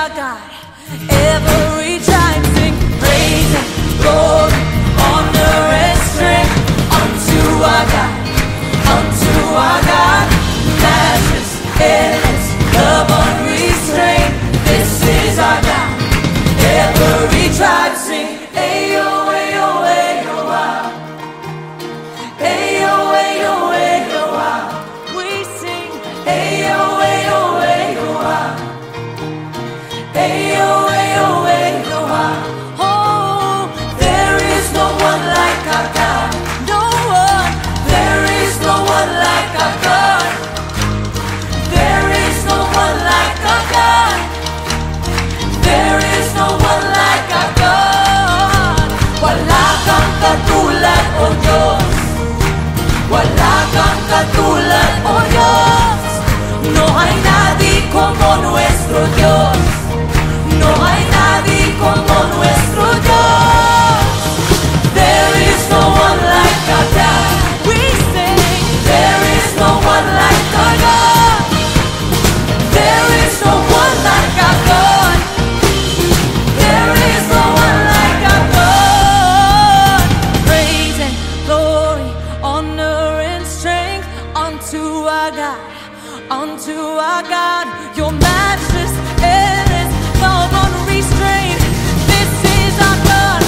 our God. Every tribe sing praise and glory, honor and strength unto our God, unto our God. Matchless, endless, love unrestrained. This is our God. Every tribe sing, ayo, ayo, ayo, ah. Ayo, ayo, ayo, ah. We sing, ayo, ayo, ayo, ah. Ayo, ayo, ayo, ah. Oh, there is no one like our God. No one. There is no one like our God. There is no one like our God. There is no one like our God. Wala kang katulad, O Diyos. Wala kang katulad, O Diyos. No hay nadie como nuestro Dios. No hay nadie como nuestro Dios. There is no one like our God. We sing, there is no one like our God. There is no one like our God. There is no one like our God. Praise and glory, honor and strength unto our God, unto our God. Your matchless, endless, love unrestrained. This is our God.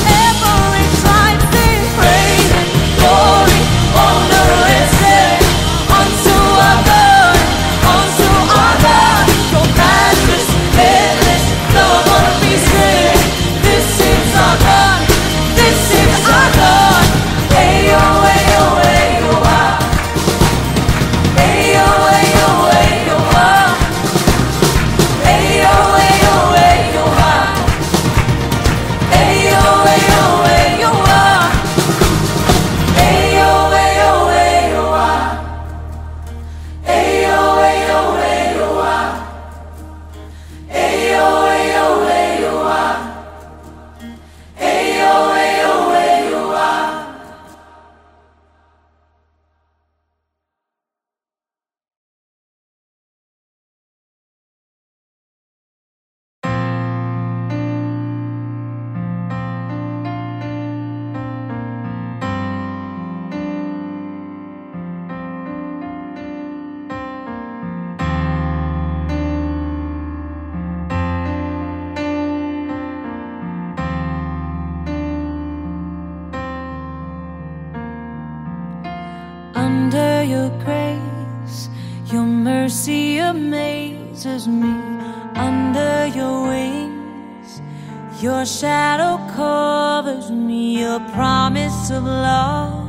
Every tribe sing praise and glory, honor and strength unto our God, unto our God. Your matchless, endless, love unrestrained. This is our God. This is our God. Ayo, ayo, ayo, ah. Ayo, ayo, ayo, ah. Ayo, ayo, ayo, ah. Ayo, ayo, ayo, ah. Ayo, ayo, ayo, ah. Ayo, ayo, ayo, ah. Ayo, ayo, ayo, ah. Ayo, ayo, ayo, ah. Under your grace, your mercy amazes me. Under your wings, your shadow covers me. A promise of love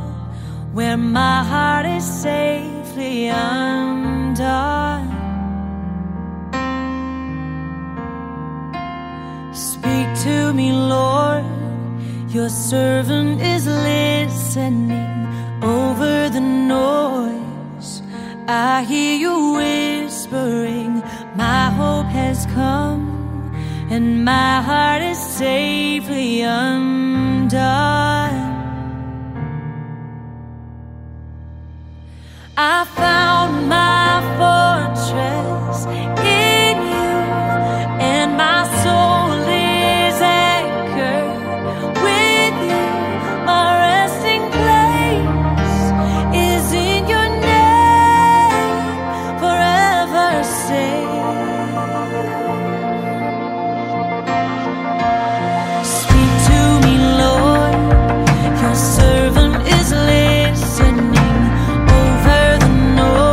where my heart is safely undone. Speak to me, Lord, your servant is listening. Over the noise, I hear you whispering, my hope has come, and my heart is safely undone. I found my fortress in you, and my soul is anchored with you. My resting place is in your name, forever safe. Speak to me, Lord, your servant is listening. Over the noise,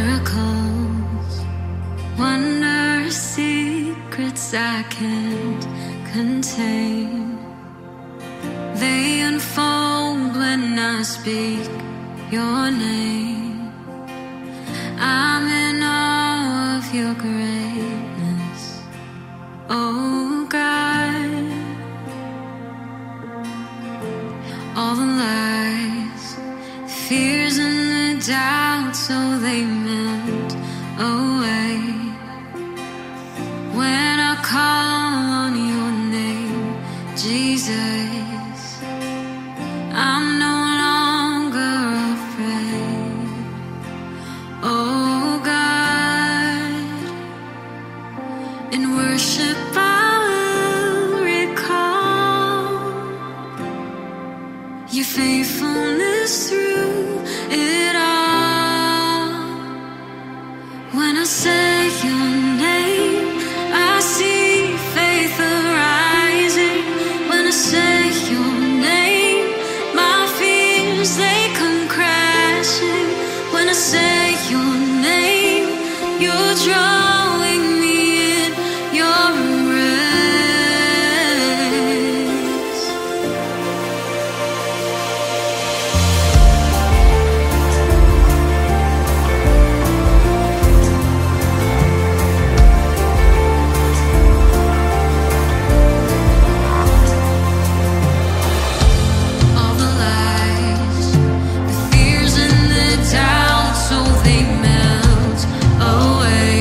miracles, wonders, secrets I can't contain. They unfold when I speak your name. I'm in awe of your greatness, oh God. All the lies, fears and the doubts, so they melt away when I call on your name, Jesus. I'm no longer afraid, oh God. In worship I will recall your faithfulness through it all. When I say your name, I see faith arising. When I say your name, my fears, they come crashing. When I say your name, you're drawing me in your embrace. All the lies, the fears and the doubts, so they melt away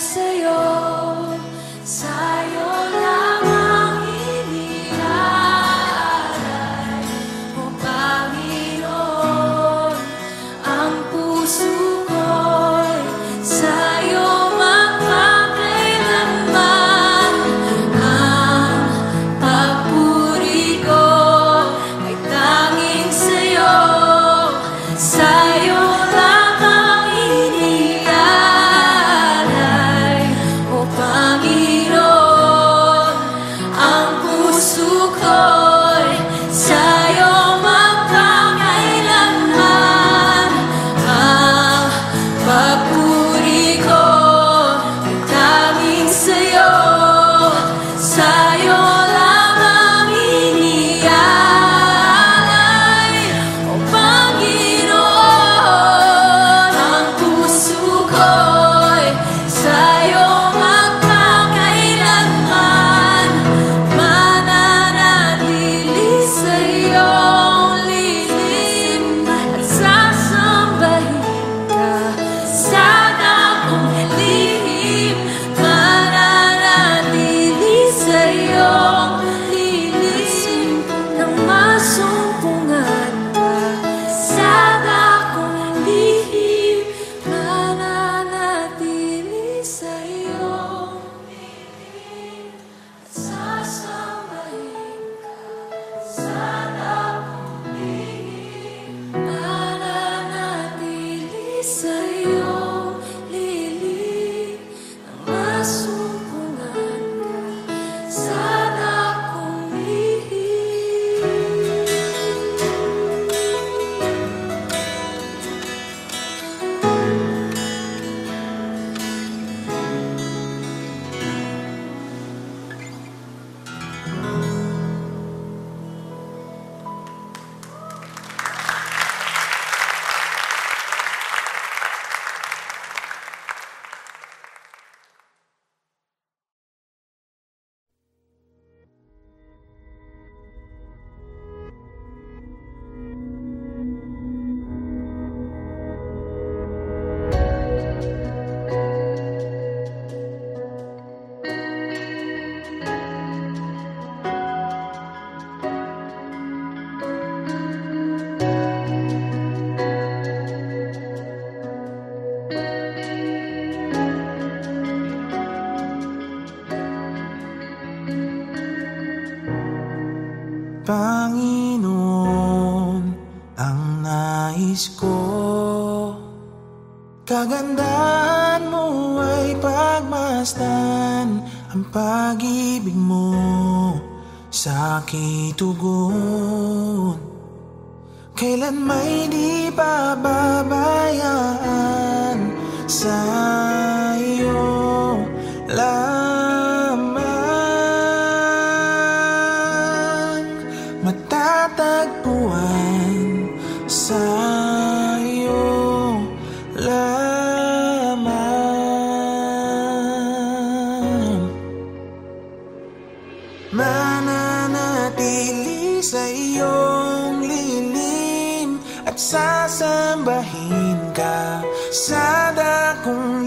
sa'yo, sa'yo lamang iniaalay, O Panginoon, ang puso ko'y sa'yo magpakailanman. Ang papuri ko ay tanging sa'yo, sa'yo lamang iniaalay, O Panginoon, ang puso ko'y sa'yo magpakailanman. Ang papuri ko ay tanging sa'yo, sa'yo lamang iniaalay, O Panginoon, ang puso ko'y sa'yo magpakailanman. Mananatili sa iyong lilim at sasambahin ka sa dakong lihim. Mananatili sa iyong lilim nang masumpungan ka sa dakong lihim. Mananatili sa iyong lilim at sasambahin ka sa dakong lihim. Mananatili sa iyong lilim nang masumpungan ka sa dakong lihim. Panginoon, ang nais ko, kagandahan mo ay pagmasdan, ang pag-ibig mo sa aking tugon. Kailan may di pababayaan, sa iyo lamang matatagpuan, sa iyo lamang. Mananatili sa iyong lilim at sasambahin ka sa dakong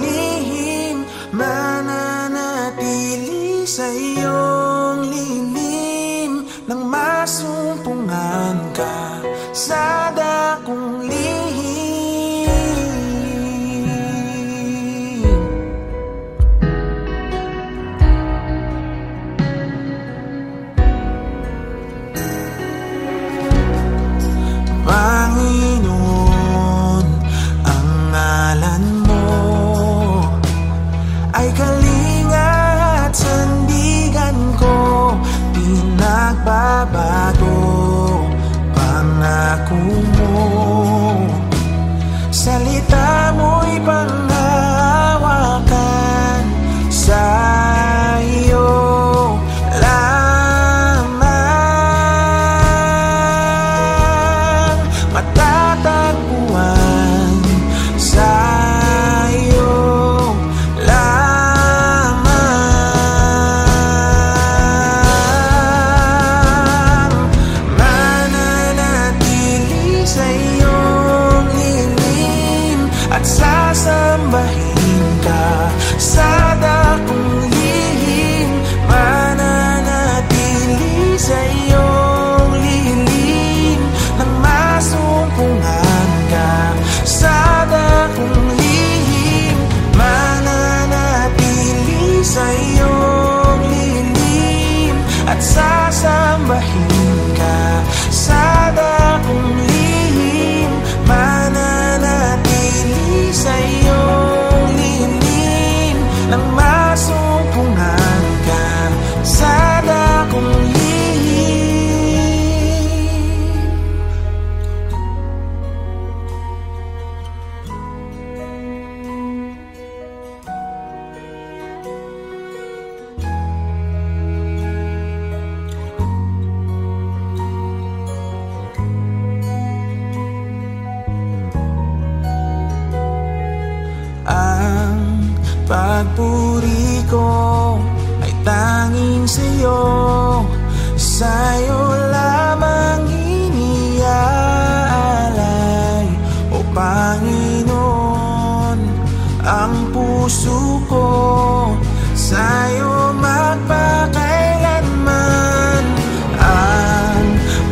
pagpuri ko ay tanging sa'yo. Sa'yo lamang iniaalay, O Panginoon, ang puso ko. Sa'yo magpakailanman. Ang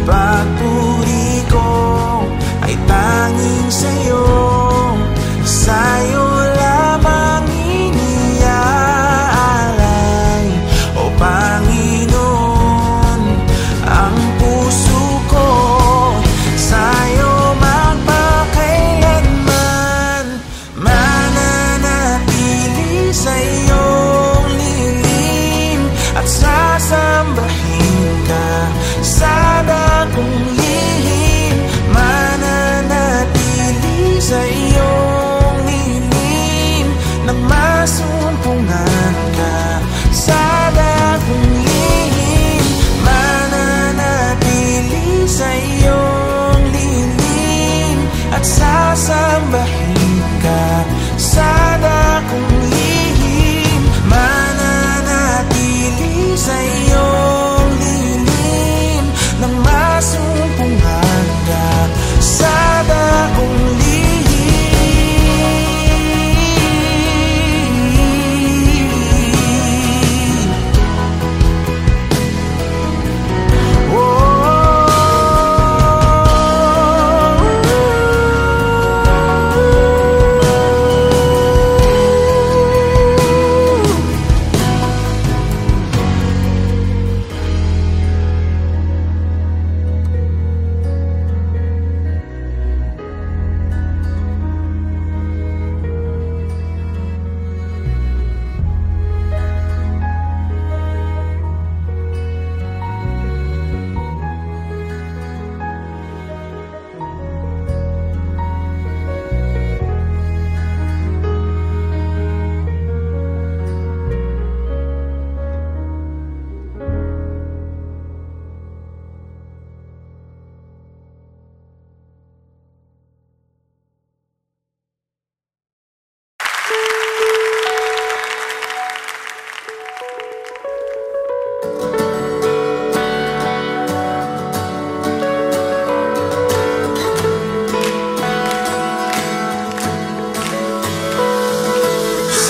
pagpuri ko ay tanging sa'yo. Sa'yo lamang iniaalay, O Panginoon, ang puso ko. Sa'yo magpakailanman. Mananatili sa iyong lilim at sasambahin ka sa dakong lihim. Mananatili sa iyong lilim nang masumpungan ka sa dakong lihim. Mananatili sa iyong lilim at sasambahin ka sa dakong lihim. Mananatili sa iyong lilim nang masumpungan ka sa dakong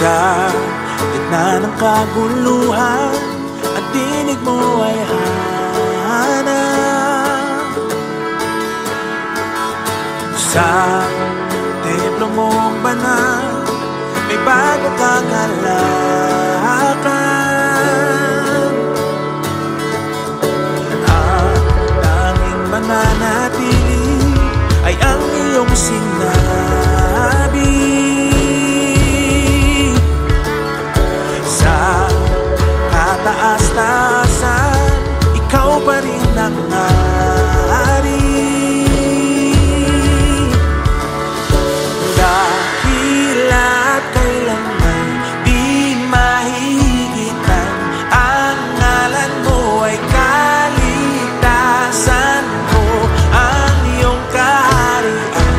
sa gitna ng kaguluhan, at dinig mo ay hanap. Sa templo mong banal, may bago kang halakan. Ang tanging mananatili ay ang iyong sinabi. Sa kataas-taasan, ikaw pa rin ang hari. Dahila't kailanman di mahigitan, ang ngalan mo ay kaligtasan ko. Ang iyong kaharian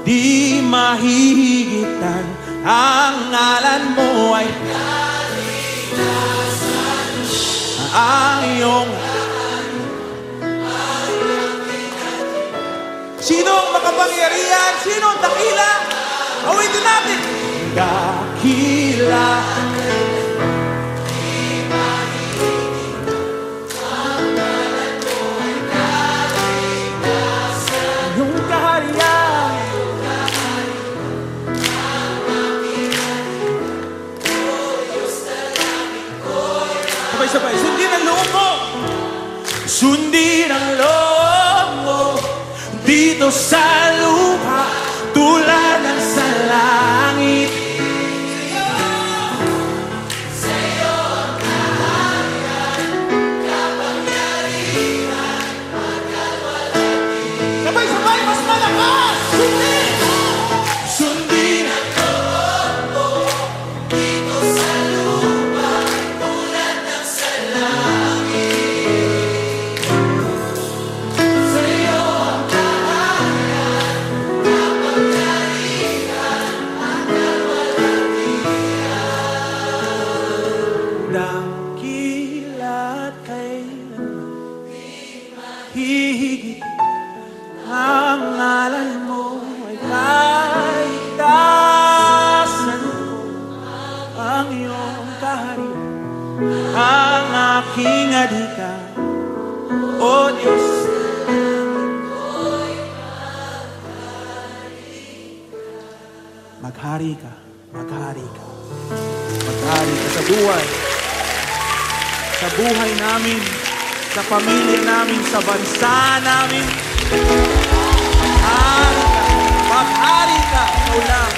di mahihigitan. Ang ngalan mo ay ang iyong. Sino ang makapangyarihan? Sino ang dakila? Awitin natin. Dakila. Yung kaharian. Sabay-sabay. Sundin ang loob mo. Sundin ang loob mo. Dito sa lupa, tulad ng sa langit. Sa'yo ang kaharian, kapangyarihan, pagkalwalhati. Sabay-sabay, mas malakas! Sundin! Sundin ang loob mo. Dito sa lupa, tulad ng sa langit. Dakila't kailanman hihigit ang ngalan mo ay kaligtasan ko. Ang iyong kaharian, ang aking adhika, O Diyos. Maghari ka, maghari ka, maghari ka sa buhay. Sa buhay namin, sa pamilya namin, sa bansa namin. Maghari ka, maghari ka, ikaw lang.